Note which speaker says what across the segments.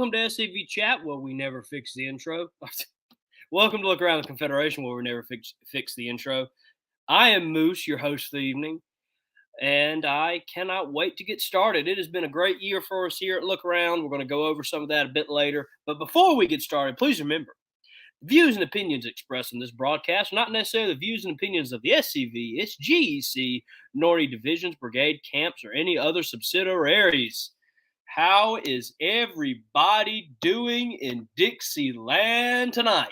Speaker 1: Welcome to SCV Chat, where we never fix the intro. Welcome to Look Around the Confederation, where we never fix the intro. I am Moose, your host for the evening, and I cannot wait to get started. It has been a great year for us here at Look Around. We're going to go over some of that a bit later. But before we get started, please remember, the views and opinions expressed in this broadcast are not necessarily the views and opinions of the SCV, its GEC, nor any divisions, brigade, camps, or any other subsidiaries. How is everybody doing in Dixieland tonight?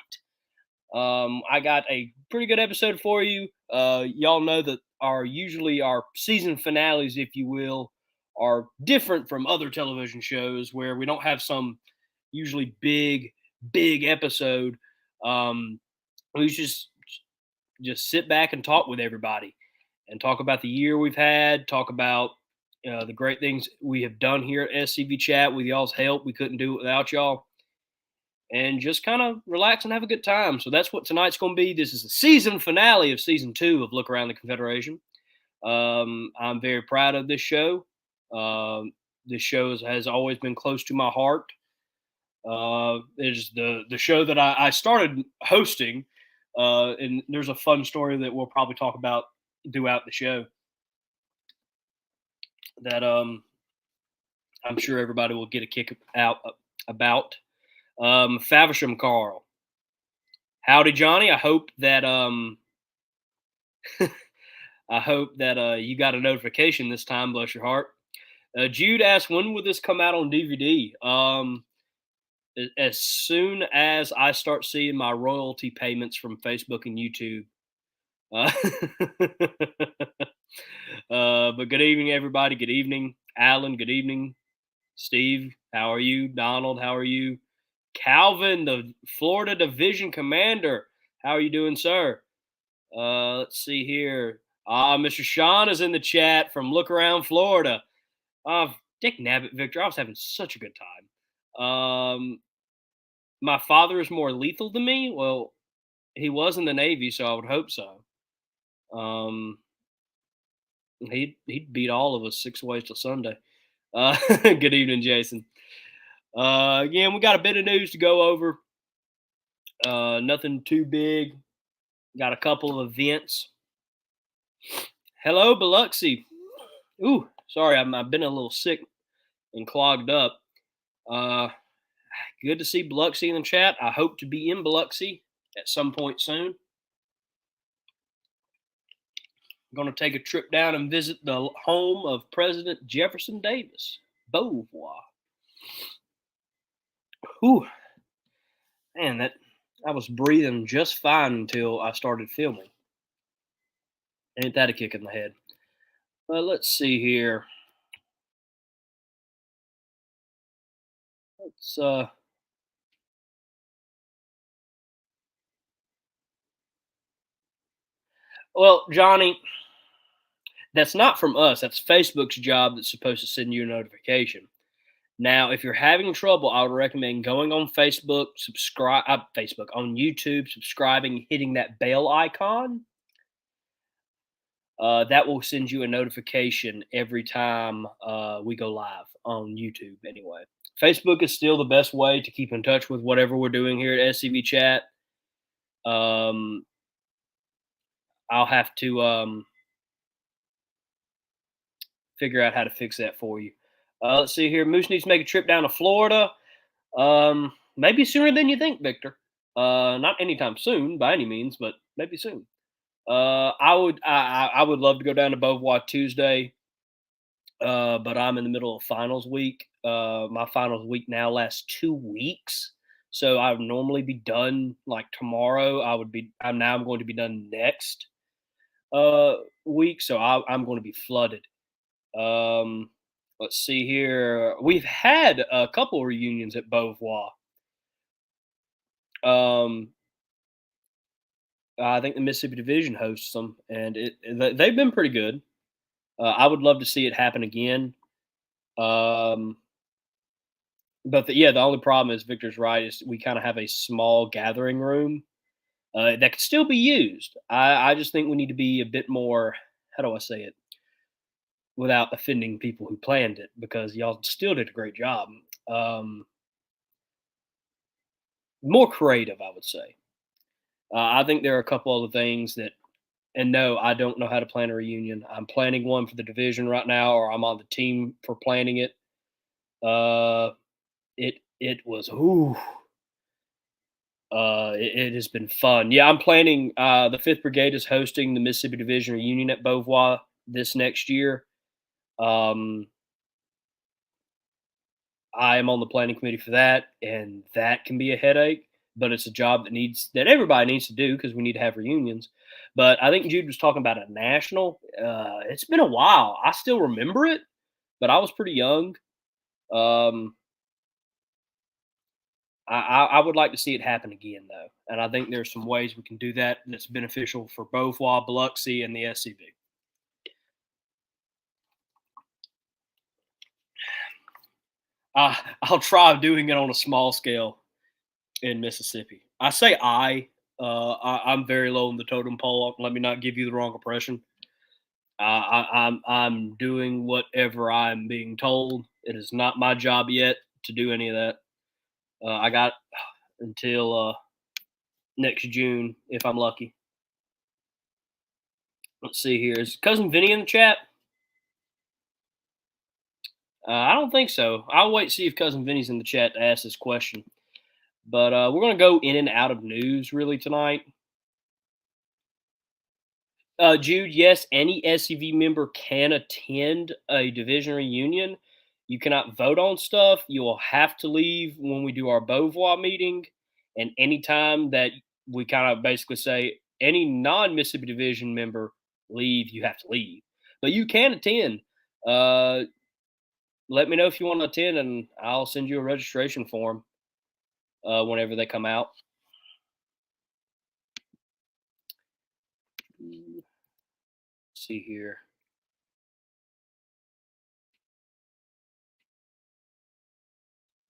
Speaker 1: I got a pretty good episode for you. Y'all know that usually our season finales, if you will, are different from other television shows where we don't have some usually big episode. We just sit back and talk with everybody and talk about the year we've had, talk about the great things we have done here at SCV Chat with y'all's help. We couldn't do it without y'all. And just kind of relax and have a good time. So that's what tonight's going to be. This is the season finale of season 2 of Look Around the Confederation. I'm very proud of this show. This show has always been close to my heart. It's the show that I started hosting. And there's a fun story that we'll probably talk about throughout the show that I'm sure everybody will get a kick out about. Faversham Carl. Howdy, Johnny. I hope that you got a notification this time, bless your heart. Jude asked, when will this come out on DVD? As soon as I start seeing my royalty payments from Facebook and YouTube. But good evening, everybody. Good evening, Alan. Good evening, Steve. How are you? Donald, how are you? Calvin, the Florida Division Commander. How are you doing, sir? Let's see here. Mr. Sean is in the chat from Look Around, Florida. Dick nabbit, Victor. I was having such a good time. My father is more lethal than me. Well, he was in the Navy, so I would hope so. He'd beat all of us 6 ways till Sunday. Good evening, Jason. Again, we got a bit of news to go over. Nothing too big. Got a couple of events. Hello, Biloxi. Ooh, sorry, I've been a little sick and clogged up. Good to see Biloxi in the chat. I hope to be in Biloxi at some point soon. I'm going to take a trip down and visit the home of President Jefferson Davis, Beauvoir. Ooh, man, I was breathing just fine until I started filming. Ain't that a kick in the head? Let's see here. Well, Johnny, that's not from us. That's Facebook's job that's supposed to send you a notification. Now, if you're having trouble, I would recommend going on Facebook, on YouTube, subscribing, hitting that bell icon. That will send you a notification every time we go live on YouTube anyway. Facebook is still the best way to keep in touch with whatever we're doing here at SCV Chat. I'll have to figure out how to fix that for you. Let's see here. Moose needs to make a trip down to Florida. Maybe sooner than you think, Victor. Not anytime soon by any means, but maybe soon. I would love to go down to Beauvoir Tuesday, but I'm in the middle of finals week. My finals week now lasts 2 weeks, so I would normally be done like tomorrow. I'm going to be done next week, so I'm going to be flooded. Let's see here. We've had a couple reunions at Beauvoir. I think the Mississippi Division hosts them, and they've been pretty good. I would love to see it happen again. But the only problem is Victor's right. Is we kind of have a small gathering room that could still be used. I just think we need to be a bit more. How do I say it without offending people who planned it? Because y'all still did a great job. more creative, I would say. I think there are a couple other things that, and no, I don't know how to plan a reunion. I'm planning one for the division right now, or I'm on the team for planning it. Uh, it was it has been fun. Yeah, I'm planning. The Fifth Brigade is hosting the Mississippi Division reunion at Beauvoir this next year. Um, I am on the planning committee for that, and that can be a headache. But it's a job that everybody needs to do because we need to have reunions. But I think Jude was talking about a national. It's been a while. I still remember it, but I was pretty young. Um, I would like to see it happen again, though, and I think there's some ways we can do that that's beneficial for Beauvoir, Biloxi, and the SCV. I'll try doing it on a small scale in Mississippi. I say I'm very low on the totem pole. Let me not give you the wrong impression. I'm doing whatever I'm being told. It is not my job yet to do any of that. I got until next June if I'm lucky. Let's see here. Is cousin Vinny in the chat? I don't think so. I'll wait to see if cousin Vinny's in the chat to ask this question. But we're going to go in and out of news really tonight. Jude, yes, any SCV member can attend a division reunion. You cannot vote on stuff. You will have to leave when we do our Beauvoir meeting. And anytime that we kind of basically say any non Mississippi Division member leave, you have to leave. But you can attend. Uh, Let me know if you want to attend, and I'll send you a registration form whenever they come out. Let's see here.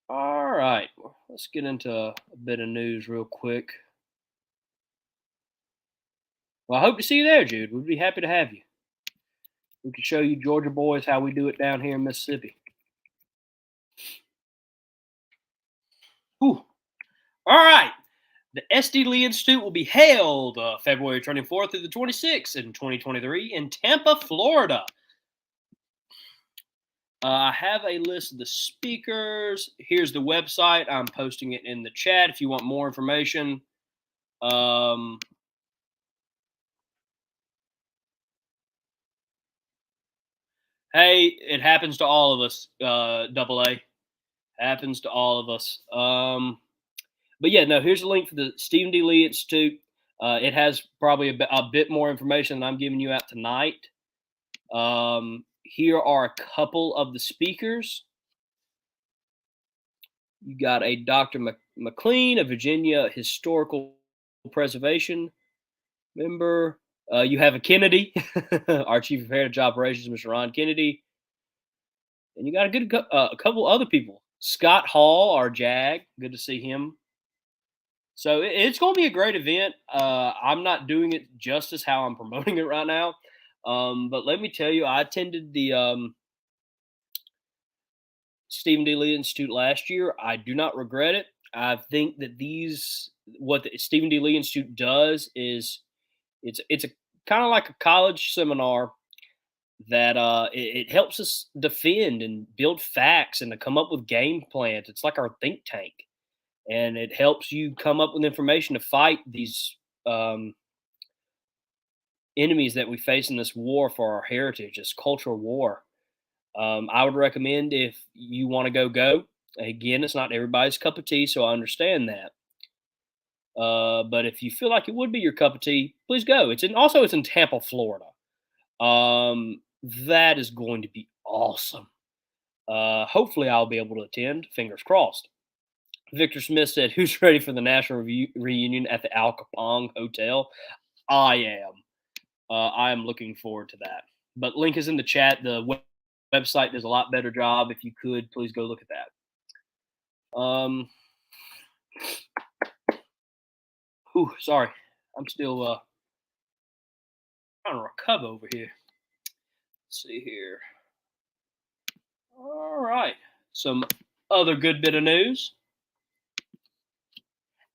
Speaker 1: All right, let's get into a bit of news real quick. Well, I hope to see you there, Jude. We'd be happy to have you. We can show you Georgia boys how we do it down here in Mississippi. Whew. All right. The SD Lee Institute will be held February 24th through the 26th in 2023 in Tampa, Florida. I have a list of the speakers. Here's the website. I'm posting it in the chat if you want more information. Hey, it happens to all of us. Double A happens to all of us. But yeah, no. Here's a link for the Stephen D. Lee Institute. It has probably a bit more information than I'm giving you out tonight. Here are a couple of the speakers. You got a Dr. McLean, a Virginia Historical Preservation member. You have a Kennedy, our Chief of Heritage Operations, Mr. Ron Kennedy. And you got a couple other people. Scott Hall, our JAG. Good to see him. So it's going to be a great event. I'm not doing it justice how I'm promoting it right now. But let me tell you, I attended the Stephen D. Lee Institute last year. I do not regret it. I think that what the Stephen D. Lee Institute does is it's a kind of like a college seminar that it helps us defend and build facts and to come up with game plans. It's like our think tank, and it helps you come up with information to fight these enemies that we face in this war for our heritage, this cultural war. I would recommend if you want to go. Again, it's not everybody's cup of tea, so I understand that. But if you feel like it would be your cup of tea, please go. It's in Tampa, Florida. That is going to be awesome. Hopefully, I'll be able to attend. Fingers crossed. Victor Smith said, "Who's ready for the national reunion at the Al Capone Hotel?" I am. I am looking forward to that. But link is in the chat. The website does a lot better job. If you could, please go look at that. Sorry. I'm still trying to recover over here. Let's see here. All right. Some other good bit of news.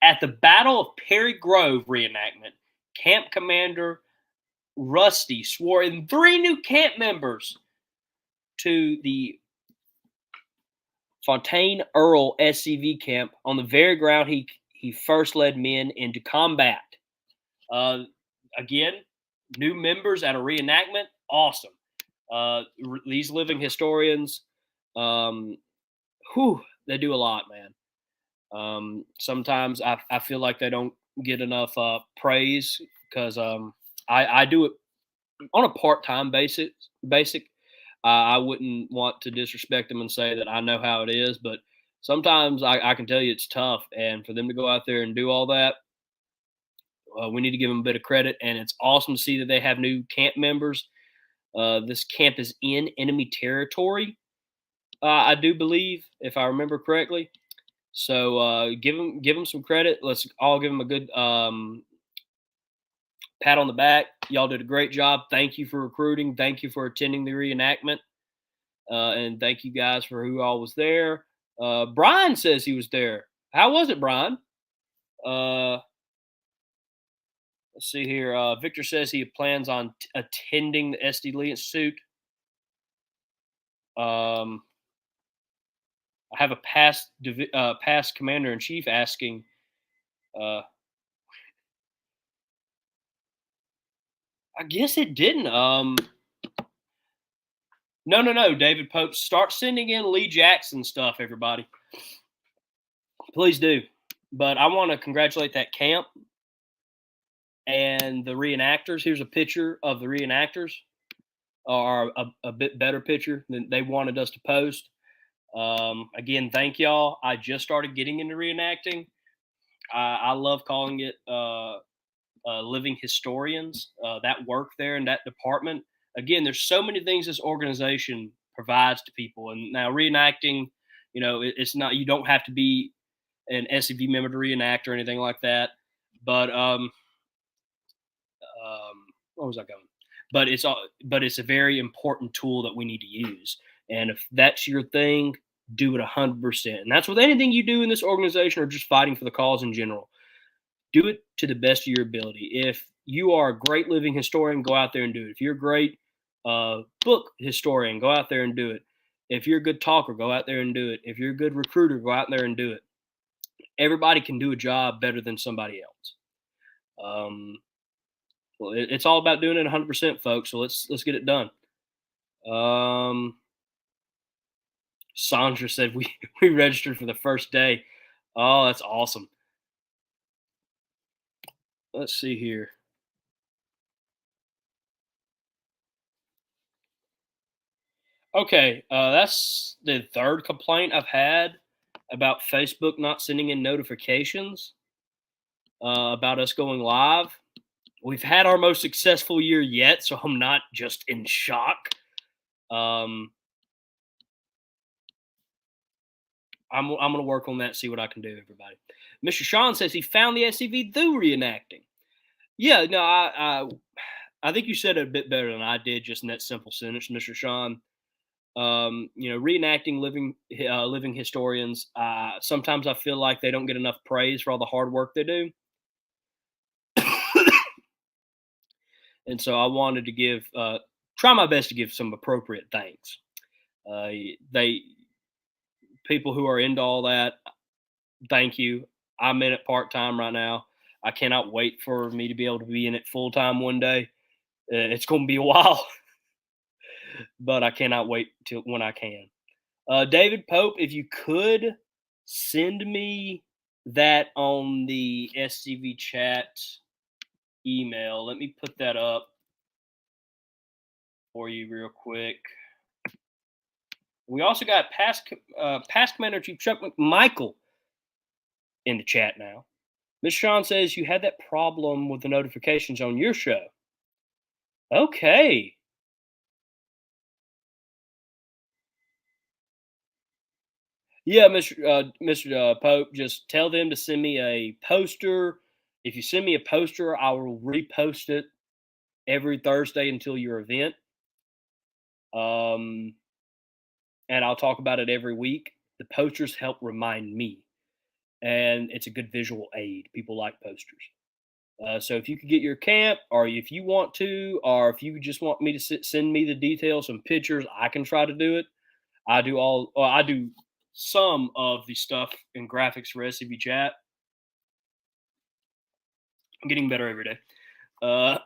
Speaker 1: At the Battle of Perry Grove reenactment, Camp Commander Rusty swore in 3 new camp members to the Fontaine Earl SCV camp on the very ground he first led men into combat. Uh, Again, new members at a reenactment, awesome. These living historians, they do a lot, man. Sometimes I feel like they don't get enough praise because I do it on a part-time basic. I wouldn't want to disrespect them and say that I know how it is, but sometimes I can tell you it's tough. And for them to go out there and do all that, we need to give them a bit of credit. And it's awesome to see that they have new camp members. This camp is in enemy territory, I do believe, if I remember correctly. So give them some credit. Let's all give them a good pat on the back. Y'all did a great job. Thank you for recruiting. Thank you for attending the reenactment. And thank you guys for who all was there. Brian says he was there. How was it, Brian? Let's see here. Victor says he plans on attending the SD Lee Institute. I have a past commander in chief asking. I guess it didn't. No, David Pope. Start sending in Lee Jackson stuff, everybody. Please do. But I want to congratulate that camp and the reenactors. Here's a picture of the reenactors, or a bit better picture than they wanted us to post. Again, thank y'all. I just started getting into reenacting. I love calling it living historians that work there in that department. Again, there's so many things this organization provides to people. And now reenacting, it's not, you don't have to be an SCV member to reenact or anything like that. But where was I going? But it's a very important tool that we need to use. And if that's your thing, do it 100%. And that's with anything you do in this organization or just fighting for the cause in general. Do it to the best of your ability. If you are a great living historian, go out there and do it. If you're a great book historian, go out there and do it. If you're a good talker, go out there and do it. If you're a good recruiter, go out there and do it. Everybody can do a job better than somebody else. Well, it's all about doing it 100%, folks. So let's get it done. Sandra said we registered for the first day. Oh, that's awesome. Let's see here. Okay, that's the third complaint I've had about Facebook not sending in notifications about us going live. We've had our most successful year yet, so I'm not just in shock. I'm going to work on that, see what I can do, everybody. Mr. Sean says he found the SCV through reenacting. Yeah, no, I think you said it a bit better than I did just in that simple sentence, Mr. Sean. Reenacting living historians. Sometimes I feel like they don't get enough praise for all the hard work they do. And so I wanted to try my best to give some appropriate thanks. People who are into all that, thank you. I'm in it part-time right now. I cannot wait for me to be able to be in it full-time one day. It's going to be a while, but I cannot wait till when I can. David Pope, if you could send me that on the SCV chat email. Let me put that up for you real quick. We also got past Commander Chief Chuck McMichael in the chat now. Ms. Sean says you had that problem with the notifications on your show. Okay. Yeah, Mr. Pope, just tell them to send me a poster. If you send me a poster, I will repost it every Thursday until your event. And I'll talk about it every week. The posters help remind me. and it's a good visual aid. People like posters. So if you could get your camp, or if you want to, or if you just want me to send me the details, some pictures, I can try to do it. I do some of the stuff in graphics for SCV chat. I'm getting better every day. Uh,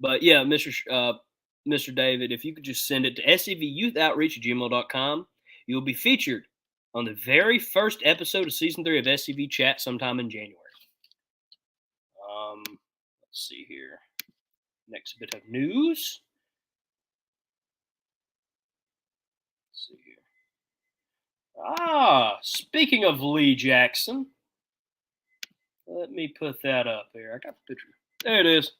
Speaker 1: but yeah, Mr. David, if you could just send it to scvyouthoutreach@gmail.com, you'll be featured on the very first episode of season 3 of SCV chat sometime in January. Let's see here. Next bit of news. Let's see here. Speaking of Lee Jackson, let me put that up here. I got the picture. There it is.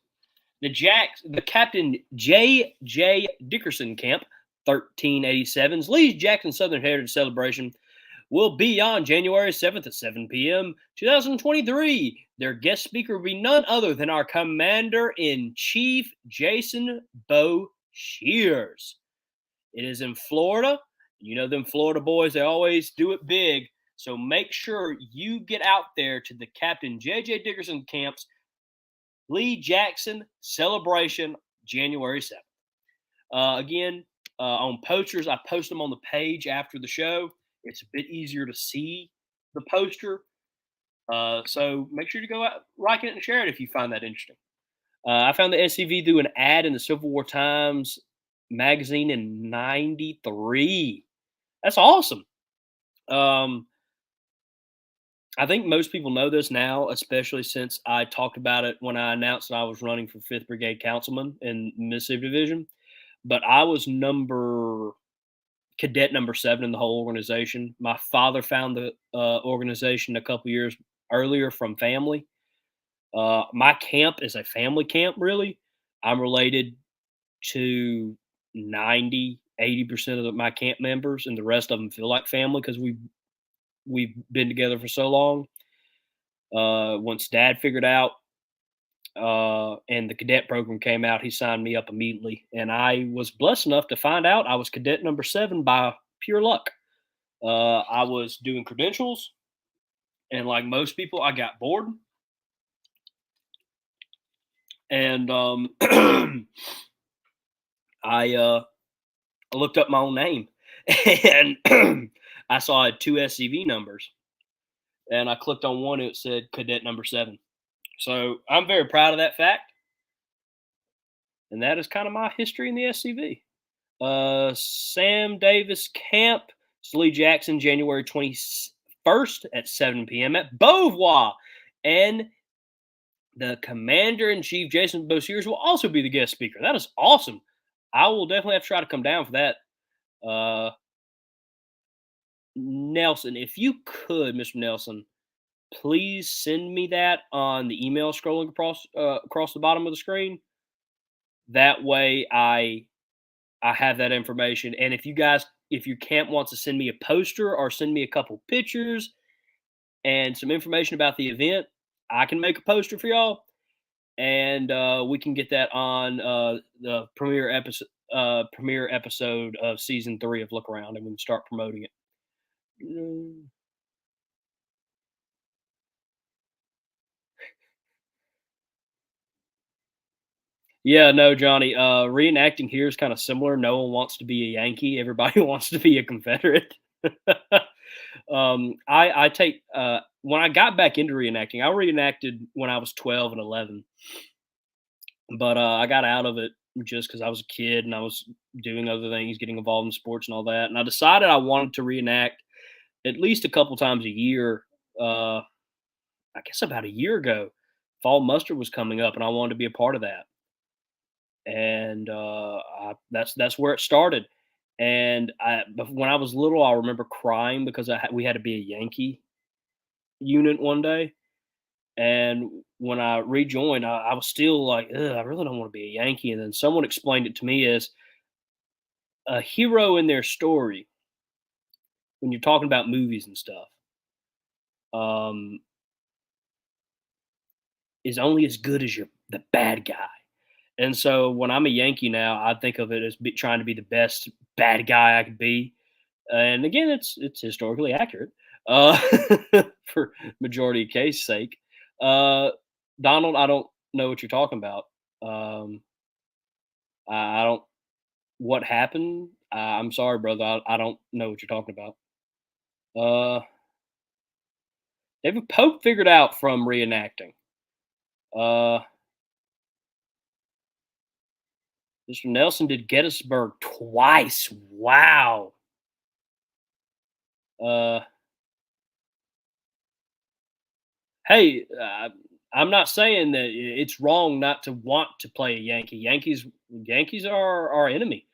Speaker 1: The Captain J.J. Dickerson Camp 1387's Lee Jackson Southern Heritage Celebration will be on January 7th at 7 p.m. 2023. Their guest speaker will be none other than our Commander-in-Chief, Jason Bo Shears. It is in Florida. You know them Florida boys, they always do it big. So make sure you get out there to the Captain J.J. Dickerson Camp's Lee Jackson Celebration, January 7th. Again, on posters, I post them on the page after the show. It's a bit easier to see the poster. So make sure to go out, like it, and share it if you find that interesting. I found the SCV through an ad in the Civil War Times magazine in '93. That's awesome. I think most people know this now, especially since I talked about it when I announced that I was running for 5th Brigade Councilman in Mississippi Division. But I was cadet number 7 in the whole organization. My father found the organization a couple years earlier from family. My camp is a family camp, really. I'm related to 80% of my camp members, and the rest of them feel like family because we've been together for so long. Once Dad figured out and the cadet program came out, he signed me up immediately, and I was blessed enough to find out I was cadet number 7 by pure luck. I was doing credentials, and like most people, I got bored, and I looked up my own name, and I saw it had 2 SCV numbers, and I clicked on one. It said cadet number 7. So I'm very proud of that fact, and that is kind of my history in the SCV. Sam Davis Camp, Lee Jackson, January 21st at 7 p.m. at Beauvoir, and the Commander-in-Chief, Jason Bo Shears, will also be the guest speaker. That is awesome. I will definitely have to try to come down for that. Nelson, if you could, Mr. Nelson, please send me that on the email scrolling across the bottom of the screen. That way I have that information. And if your camp wants to send me a poster or send me a couple pictures and some information about the event, I can make a poster for y'all, and we can get that on the premiere episode of season 3 of Look Around, and we can start promoting it. Yeah, no, Johnny. Reenacting here is kind of similar. No one wants to be a Yankee. Everybody wants to be a Confederate. I take when I got back into reenacting, I reenacted when I was 12 and 11, but I got out of it just because I was a kid and I was doing other things, getting involved in sports and all that. And I decided I wanted to reenact at least a couple times a year. I guess about a year ago, fall muster was coming up, and I wanted to be a part of that. And that's where it started. And but when I was little, I remember crying because we had to be a Yankee unit one day. And when I rejoined, I was still like, ugh, I really don't want to be a Yankee. And then someone explained it to me as a hero in their story. When you're talking about movies and stuff, um, is only as good as the bad guy. And so when I'm a Yankee now, I think of it as trying to be the best bad guy I could be. And again, it's historically accurate for majority of case sake. Uh, Donald, I don't know what you're talking about. Um, I don't. What happened? I'm sorry, brother. I don't know what you're talking about. Uh, David Pope figured out from reenacting. Uh, Mr. Nelson did Gettysburg twice. Wow. Uh, hey, I'm not saying that it's wrong not to want to play a Yankee. Yankees are our enemy,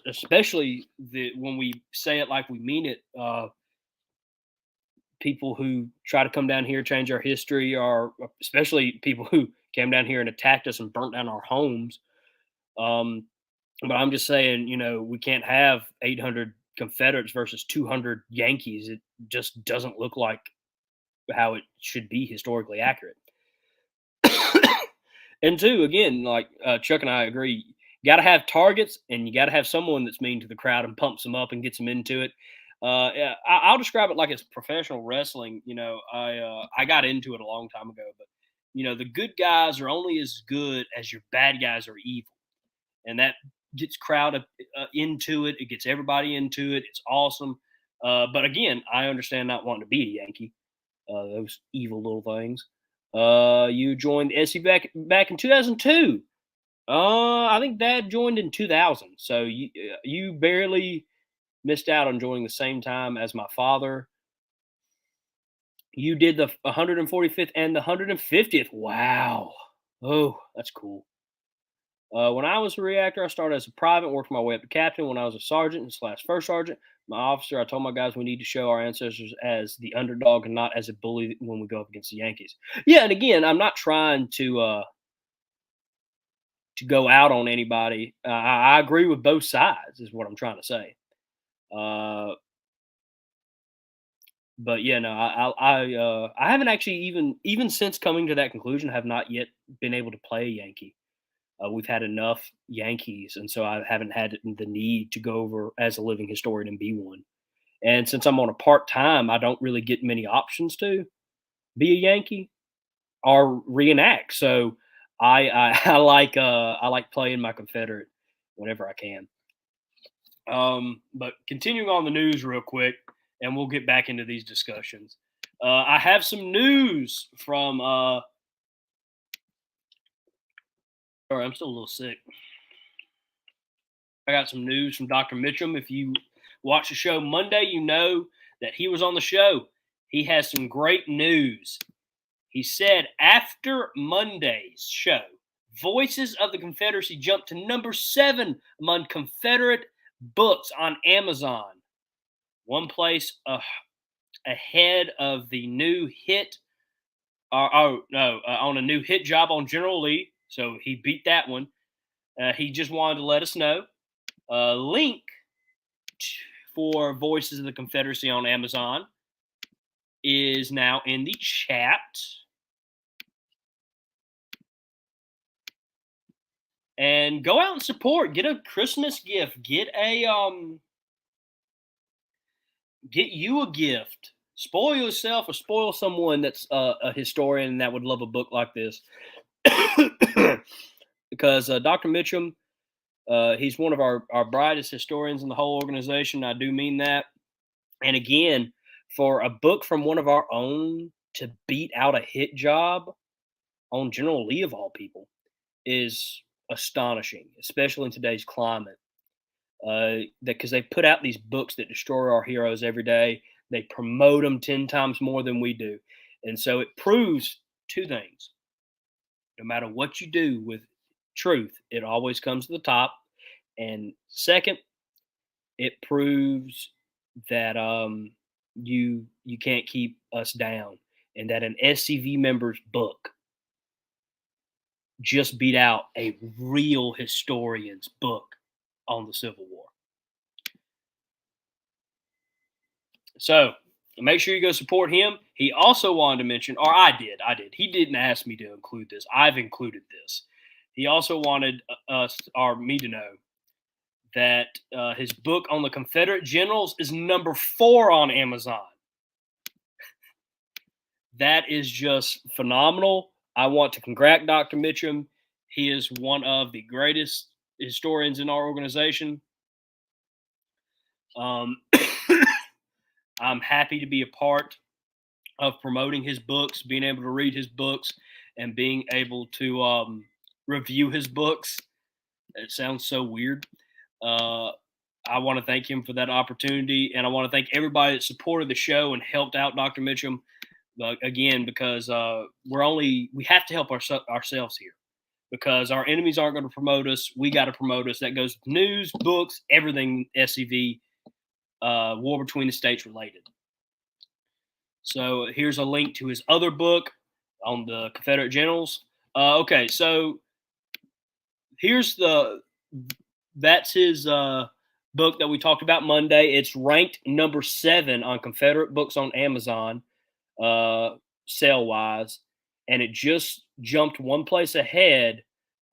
Speaker 1: especially when we say it like we mean it. People who try to come down here, change our history, or especially people who came down here and attacked us and burnt down our homes. Um, but I'm just saying, we can't have 800 Confederates versus 200 Yankees. It just doesn't look like how it should be historically accurate. And two, again, like Chuck and I agree, you got to have targets, and you got to have someone that's mean to the crowd and pumps them up and gets them into it. Yeah, I'll describe it like it's professional wrestling. I got into it a long time ago, but the good guys are only as good as your bad guys are evil, and that gets crowd into it. It gets everybody into it. It's awesome. But again, I understand not wanting to be a Yankee. Those evil little things. You joined SC back in 2002. I think Dad joined in 2000. So you barely missed out on joining the same time as my father. You did the 145th and the 150th. Wow. Oh, that's cool. When I was a reactor, I started as a private, worked my way up to captain. When I was a sergeant and slash first sergeant, my officer, I told my guys we need to show our ancestors as the underdog and not as a bully when we go up against the Yankees. Yeah, and again, I'm not trying to go out on anybody. I agree with both sides, is what I'm trying to say. Uh, but yeah, no, I haven't actually even since coming to that conclusion, have not yet been able to play a Yankee. We've had enough Yankees, and so I haven't had the need to go over as a living historian and be one. And since I'm on a part time, I don't really get many options to be a Yankee or reenact. So I like playing my Confederate whenever I can. But continuing on the news real quick, and we'll get back into these discussions. I have some news from. Sorry, I'm still a little sick. I got some news from Dr. Mitchum. If you watch the show Monday, you know that he was on the show. He has some great news. He said after Monday's show, Voices of the Confederacy jumped to number 7 among Confederate books on Amazon. One place ahead of the new hit. On a new hit job on General Lee. So he beat that one. He just wanted to let us know. Link for Voices of the Confederacy on Amazon is now in the chat. And go out and support. Get a Christmas gift. Get you a gift. Spoil yourself or spoil someone that's a historian that would love a book like this. Because Dr. Mitchum, he's one of our brightest historians in the whole organization. I do mean that. And again, for a book from one of our own to beat out a hit job on General Lee of all people is astonishing, especially in today's climate. Because they put out these books that destroy our heroes every day. They promote them 10 times more than we do. And so it proves two things. No matter what you do with truth, it always comes to the top. And second, it proves that you can't keep us down, and that an SCV member's book just beat out a real historian's book on the Civil War. So make sure you go support him. He also wanted to mention, or I did. He didn't ask me to include this. I've included this. He also wanted us or me to know that his book on the Confederate generals is number 4 on Amazon. That is just phenomenal. I want to congratulate Dr. Mitchum. He is one of the greatest historians in our organization. I'm happy to be a part of promoting his books, being able to read his books, and being able to review his books. It sounds so weird. I want to thank him for that opportunity, and I want to thank everybody that supported the show and helped out Dr. Mitchum. Again, because we have to help ourselves here, because our enemies aren't going to promote us. We got to promote us. That goes with news, books, everything SCV, War Between the States related. So here's a link to his other book on the Confederate generals. Okay, so that's his book that we talked about Monday. It's ranked number 7 on Confederate books on Amazon, sale wise, and it just jumped one place ahead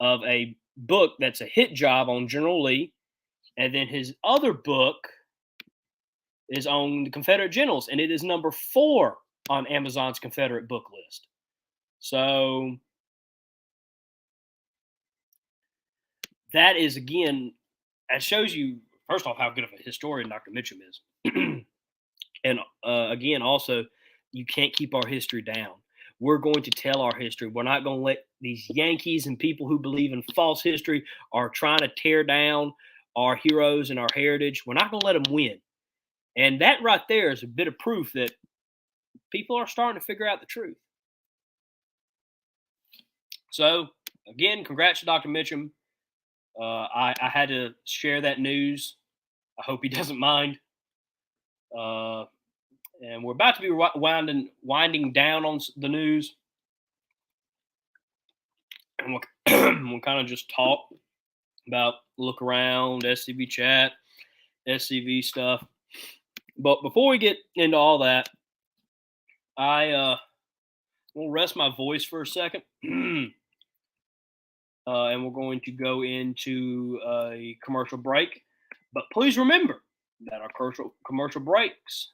Speaker 1: of a book that's a hit job on General Lee, and then his other book is on the Confederate generals, and it is number 4 on Amazon's Confederate book list. So that is, again, that shows you, first off, how good of a historian Dr. Mitchum is. And again, also, you can't keep our history down. We're going to tell our history. We're not going to let these Yankees and people who believe in false history are trying to tear down our heroes and our heritage. We're not going to let them win. And that right there is a bit of proof that people are starting to figure out the truth. So, again, congrats to Dr. Mitchum. I had to share that news. I hope he doesn't mind. And we're about to be winding down on the news. And we'll kind of just talk about Look Around, SCV chat, SCV stuff. But before we get into all that, I will rest my voice for a second. And we're going to go into a commercial break. But please remember that our commercial breaks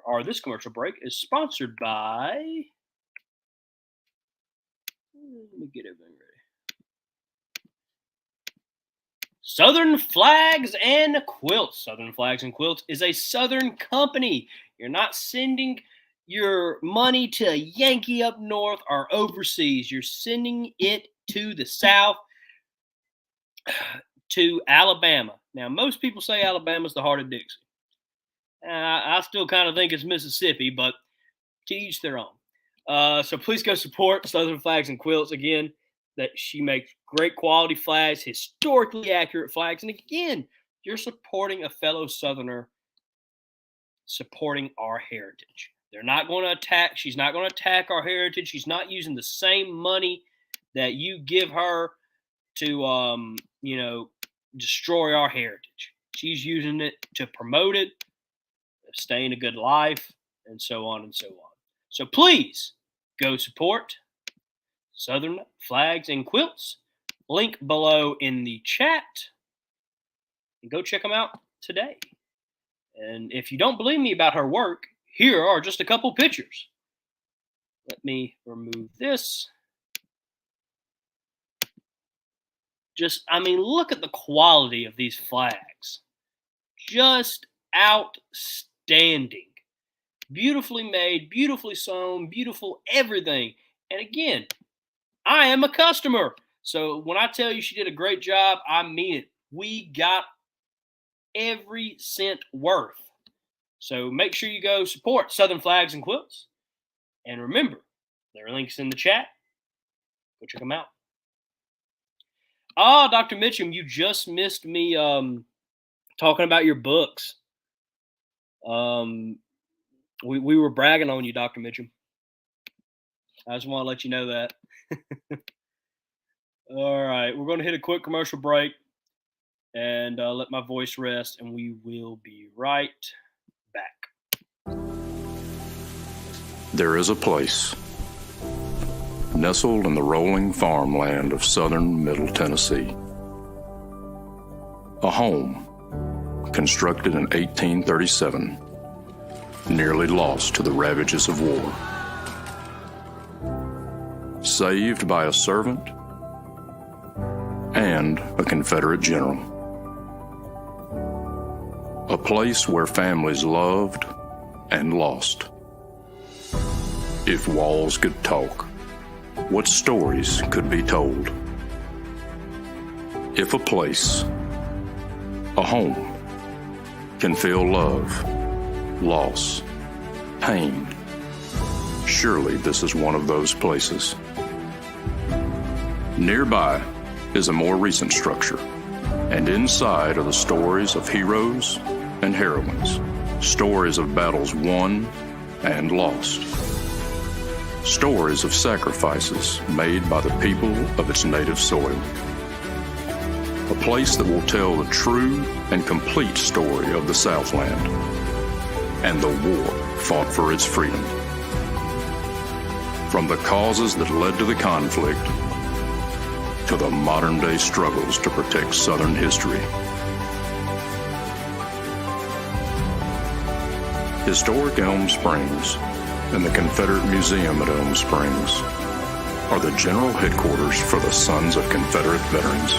Speaker 1: or this commercial break is sponsored by, let me get everything ready, Southern Flags and Quilts. Southern Flags and Quilts is a Southern company. You're not sending your money to Yankee up north or overseas. You're sending it to the South, to Alabama. Now, most people say Alabama's the heart of Dixie. I still kind of think it's Mississippi, but to each their own. So please go support Southern Flags and Quilts. Again, that she makes great quality flags, historically accurate flags. And again, you're supporting a fellow Southerner, supporting our heritage. They're not going to attack. She's not going to attack our heritage. She's not using the same money that you give her to, destroy our heritage. She's using it to promote it, staying a good life, and so on and so on. So please go support Southern Flags and Quilts. Link below in the chat. And go check them out today. And if you don't believe me about her work, here are just a couple pictures. Let me remove this. Look at the quality of these flags. Just outstanding. Beautifully made, beautifully sewn, beautiful everything. And again, I am a customer. So when I tell you she did a great job, I mean it. We got every cent worth. So make sure you go support Southern Flags and Quilts. And remember, there are links in the chat. Go check them out. Dr. Mitchum, you just missed me talking about your books. We were bragging on you, Dr. Mitchum. I just want to let you know that. All right, we're going to hit a quick commercial break and let my voice rest, and we will be right back.
Speaker 2: There is a place nestled in the rolling farmland of southern Middle Tennessee. A home constructed in 1837, nearly lost to the ravages of war. Saved by a servant and a Confederate general. A place where families loved and lost. If walls could talk, what stories could be told? If a place, a home, can feel love, loss, pain, surely this is one of those places. Nearby is a more recent structure, and inside are the stories of heroes and heroines, stories of battles won and lost, stories of sacrifices made by the people of its native soil. A place that will tell the true and complete story of the Southland and the war fought for its freedom. From the causes that led to the conflict to the modern-day struggles to protect Southern history. Historic Elm Springs and the Confederate Museum at Elm Springs are the general headquarters for the Sons of Confederate Veterans.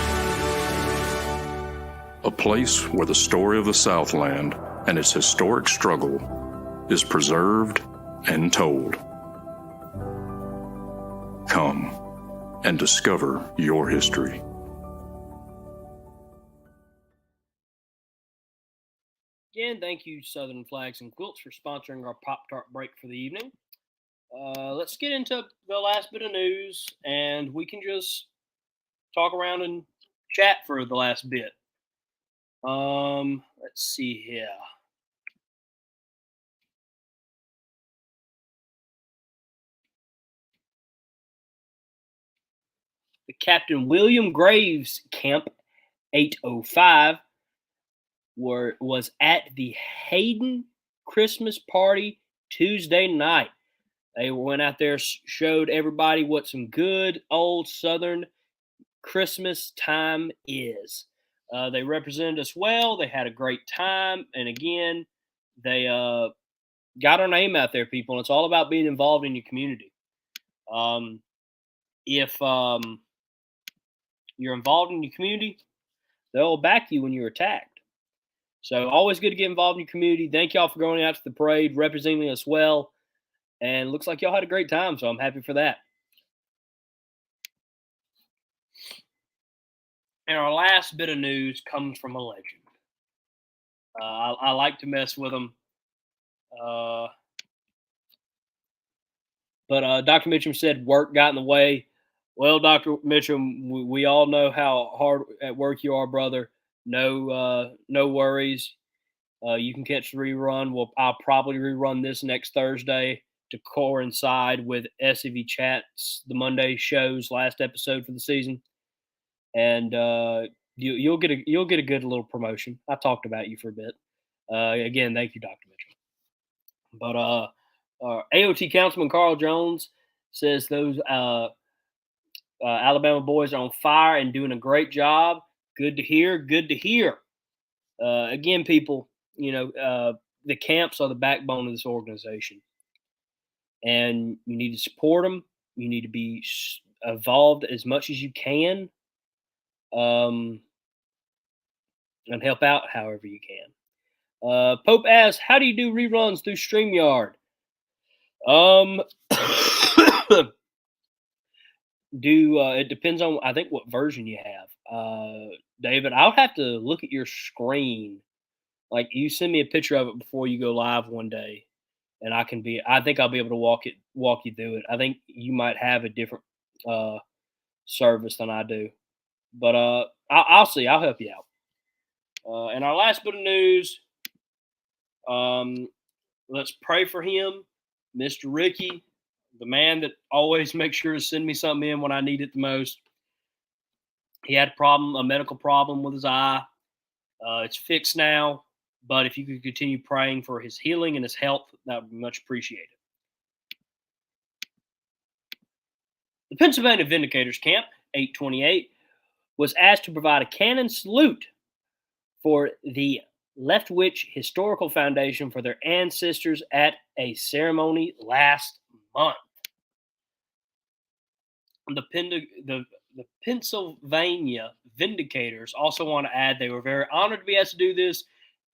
Speaker 2: A place where the story of the Southland and its historic struggle is preserved and told. Come and discover your history.
Speaker 1: Again, thank you, Southern Flags and Quilts, for sponsoring our Pop-Tart break for the evening. Let's get into the last bit of news, and we can just talk around and chat for the last bit. Let's see here. The Captain William Graves Camp 805 was at the Hayden Christmas party Tuesday night. They went out there, showed everybody what some good old Southern Christmas time is. They represented us well. They had a great time. And again, they got our name out there, people. And it's all about being involved in your community. If you're involved in your community, they'll back you when you're attacked. So always good to get involved in your community. Thank y'all for going out to the parade, representing us well. And looks like y'all had a great time, so I'm happy for that. And our last bit of news comes from a legend. I like to mess with him. But Dr. Mitchum said work got in the way. Well, Dr. Mitchum, we all know how hard at work you are, brother. No worries. You can catch the rerun. I'll probably rerun this next Thursday to coincide with SCV Chats, the Monday show's last episode for the season, and you'll get a good little promotion. I talked about you for a bit. Again, thank you, Dr. Mitchell. But AOT Councilman Carl Jones says those Alabama boys are on fire and doing a great job. Good to hear. Good to hear. Again, people, the camps are the backbone of this organization. And you need to support them. You need to be involved as much as you can, and help out however you can. Pope asks, how do you do reruns through StreamYard? It depends on, I think, what version you have. David, I'll have to look at your screen. Like, you send me a picture of it before you go live one day. And I think I'll be able to walk you through it. I think you might have a different service than I do, but I'll see. I'll help you out. And our last bit of news, let's pray for him, Mr. Ricky, the man that always makes sure to send me something in when I need it the most. He had a medical problem with his eye. It's fixed now. But if you could continue praying for his healing and his health, that would be much appreciated. The Pennsylvania Vindicators Camp 828 was asked to provide a cannon salute for the Leftwich Historical Foundation for their ancestors at a ceremony last month. The Pennsylvania Vindicators also want to add they were very honored to be asked to do this,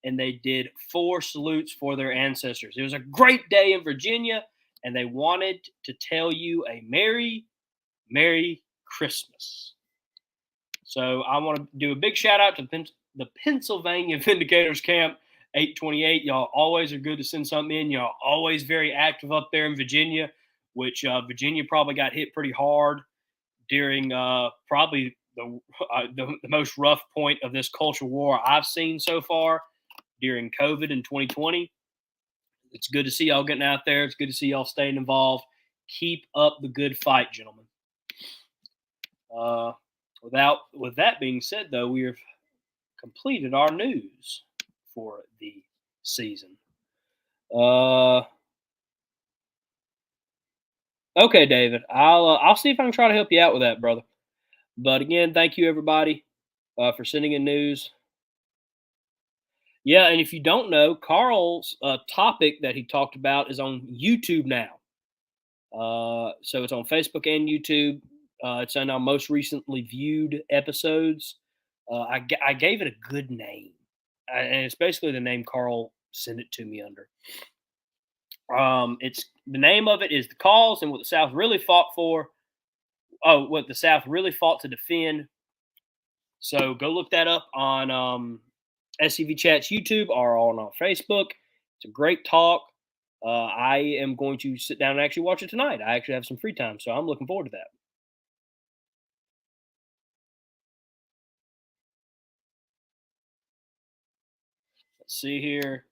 Speaker 1: and they did 4 salutes for their ancestors. It was a great day in Virginia, and they wanted to tell you a Merry, Merry Christmas. So I want to do a big shout out to the Pennsylvania Vindicators Camp 828. Y'all always are good to send something in. Y'all always very active up there in Virginia, which Virginia probably got hit pretty hard during probably the most rough point of this culture war I've seen so far during COVID in 2020. It's good to see y'all getting out there. It's good to see y'all staying involved. Keep up the good fight, gentlemen. With that being said, though, we have completed our news for the season. Okay, David, I'll see if I can try to help you out with that, brother. But again, thank you everybody for sending in news. Yeah, and if you don't know, Carl's topic that he talked about is on YouTube now. So it's on Facebook and YouTube. It's on our most recently viewed episodes. I gave it a good name, and it's basically the name Carl sent it to me under. It's the name of it is The Cause and What the South Really Fought For. Oh, what the South really fought to defend. So go look that up on SCV Chat's YouTube or on our Facebook. It's a great talk. I am going to sit down and actually watch it tonight. I actually have some free time, so I'm looking forward to that. Let's see here.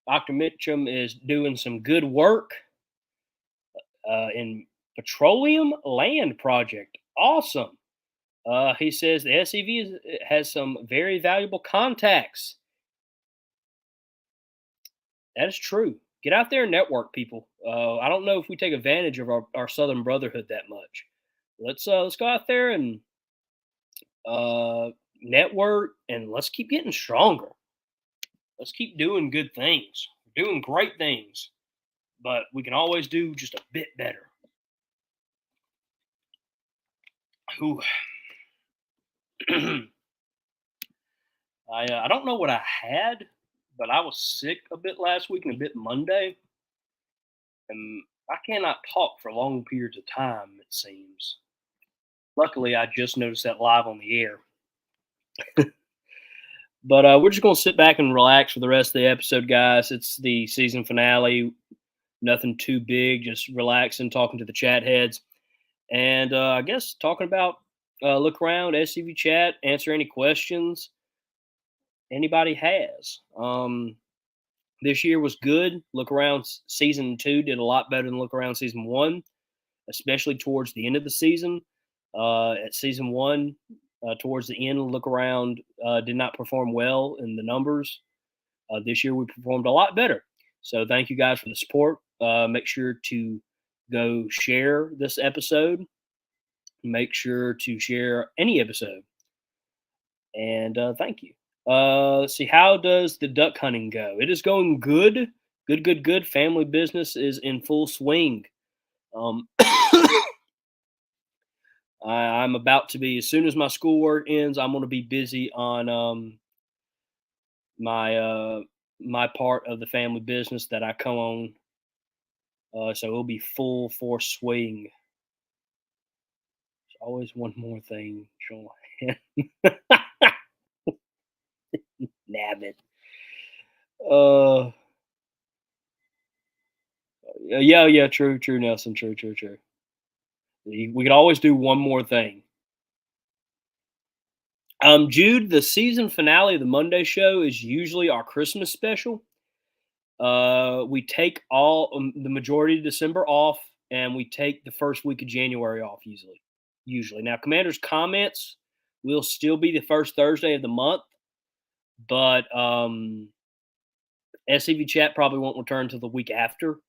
Speaker 1: Dr. Mitchum is doing some good work in Petroleum Land Project. Awesome. He says the SCV has some very valuable contacts. That is true. Get out there and network, people. I don't know if we take advantage of our Southern Brotherhood that much. Let's go out there and network, and let's keep getting stronger. Let's keep doing good things. We're doing great things, but we can always do just a bit better. Ooh. I don't know what I had, but I was sick a bit last week and a bit Monday, and I cannot talk for long periods of time, it seems. Luckily, I just noticed that live on the air. But we're just going to sit back and relax for the rest of the episode, guys. It's the season finale. Nothing too big, just relaxing, talking to the chat heads. And I guess talking about Look Around, SCV Chat, answer any questions anybody has. This year was good. Look Around Season 2 did a lot better than Look Around Season 1, especially towards the end of the season. At Season 1, towards the end, Look Around did not perform well in the numbers. This year, we performed a lot better. So thank you guys for the support. Make sure to go share this episode. Make sure to share any episode. And thank you. Let's see. How does the duck hunting go? It is going good. Good. Family business is in full swing. I'm about to be, as soon as my schoolwork ends, I'm going to be busy on my part of the family business that I come on. So it'll be full force swing. There's always one more thing, Sean. Nabbit. Yeah, true, Nelson, true. We could always do one more thing. Jude, the season finale of the Monday show is usually our Christmas special. We take the majority of December off, and we take the first week of January off usually. Now, Commander's Comments will still be the first Thursday of the month, but SCV Chat probably won't return until the week after.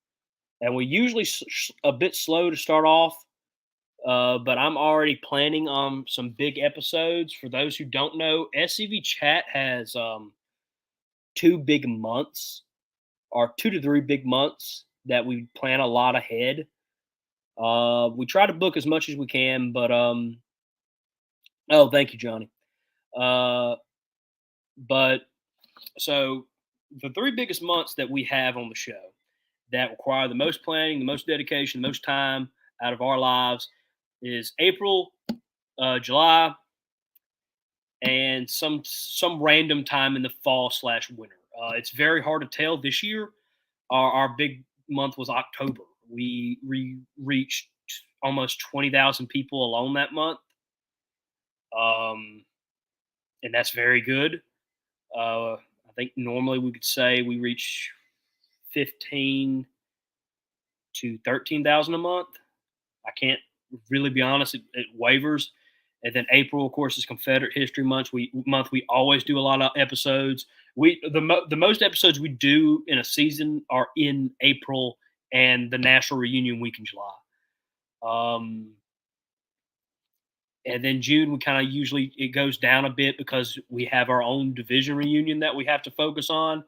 Speaker 1: And we're usually a bit slow to start off But I'm already planning on some big episodes. For those who don't know, SCV Chat has 2 big months, or 2 to 3 big months that we plan a lot ahead. We try to book as much as we can, but oh, thank you, Johnny. Uh, but so the 3 biggest months that we have on the show that require the most planning, the most dedication, the most time out of our lives is April, July, and some random time in the fall/winter. It's very hard to tell. This year, our big month was October. We reached almost 20,000 people alone that month, um, and that's very good. I think normally we could say we reach 15 to 13,000 a month. I can't really be honest; it wavers. And then April, of course, is Confederate History Month. We always do a lot of episodes. The most episodes we do in a season are in April and the National Reunion Week in July. And then June, we kind of usually it goes down a bit because we have our own division reunion that we have to focus on.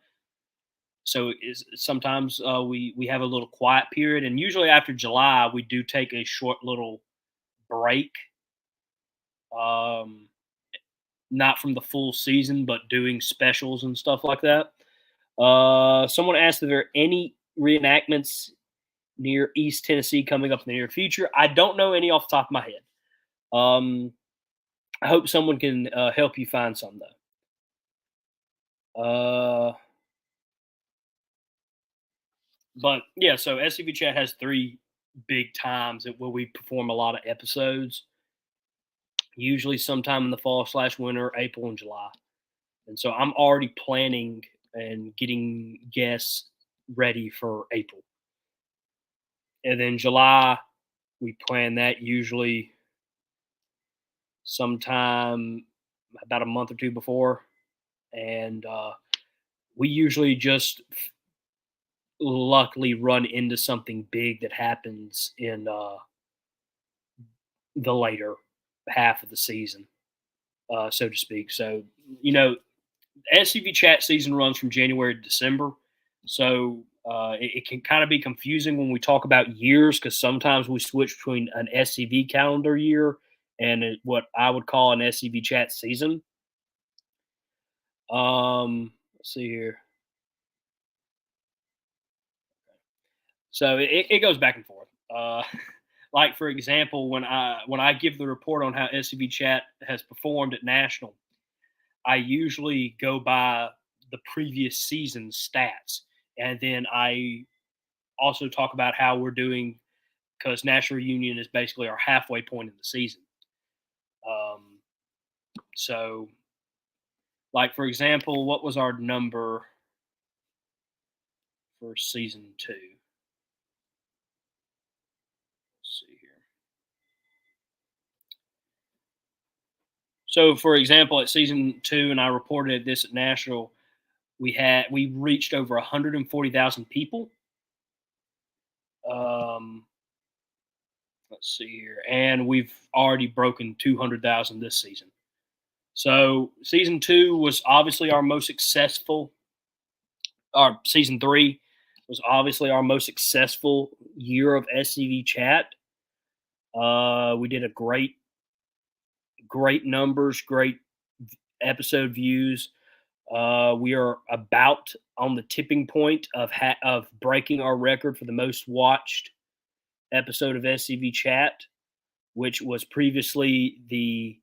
Speaker 1: So sometimes we have a little quiet period, and usually after July we do take a short little break. Um, Not from the full season, but doing specials and stuff like that. Someone asked if there are any reenactments near East Tennessee coming up in the near future. I don't know any off the top of my head. I hope someone can help you find some though. But yeah, so SCV Chat has 3 big times where we perform a lot of episodes. Usually, sometime in the fall/winter, April and July. And so I'm already planning and getting guests ready for April. And then July, we plan that usually sometime about a month or two before. And we usually just luckily run into something big that happens in the later half of the season, so to speak. So, SCV Chat season runs from January to December. So it can kind of be confusing when we talk about years because sometimes we switch between an SCV calendar year and what I would call an SCV Chat season. Let's see here. So it goes back and forth. Like for example, when I give the report on how SCV Chat has performed at National, I usually go by the previous season stats, and then I also talk about how we're doing because National Reunion is basically our halfway point in the season. Um, so, like for example, what was our number for season 2? Let's see here. So, for example, at season 2, and I reported this at National, we reached over 140,000 people. Um, let's see here, and we've already broken 200,000 this season. So season 2 was obviously our most successful. Our season 3 was obviously our most successful year of SCV Chat. We did a great numbers, great episode views. We are about on the tipping point of breaking our record for the most watched episode of SCV Chat, which was previously the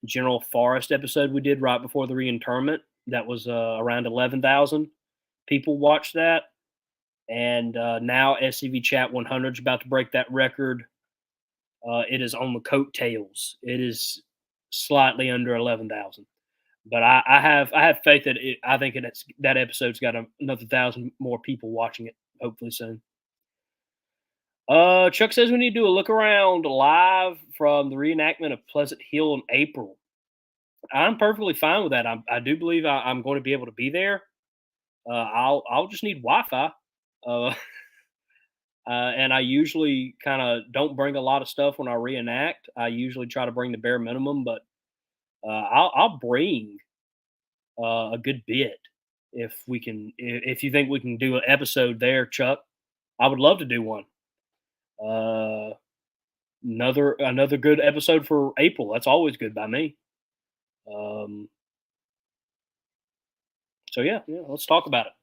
Speaker 1: General Forest episode we did right before the reinterment. That was around 11,000 people watched that. And now SCV Chat 100 is about to break that record. It is on the coattails. It is slightly under 11,000. But I have faith that I think that episode's got another 1,000 more people watching it, hopefully soon. Chuck says we need to do a look around live from the reenactment of Pleasant Hill in April. I'm perfectly fine with that. I do believe I'm going to be able to be there. I'll just need Wi-Fi. Uh, And I usually kind of don't bring a lot of stuff when I reenact. I usually try to bring the bare minimum, but I'll bring a good bit if we can. If you think we can do an episode there, Chuck, I would love to do one. Uh, another good episode for April. That's always good by me. Um, so yeah, let's talk about it.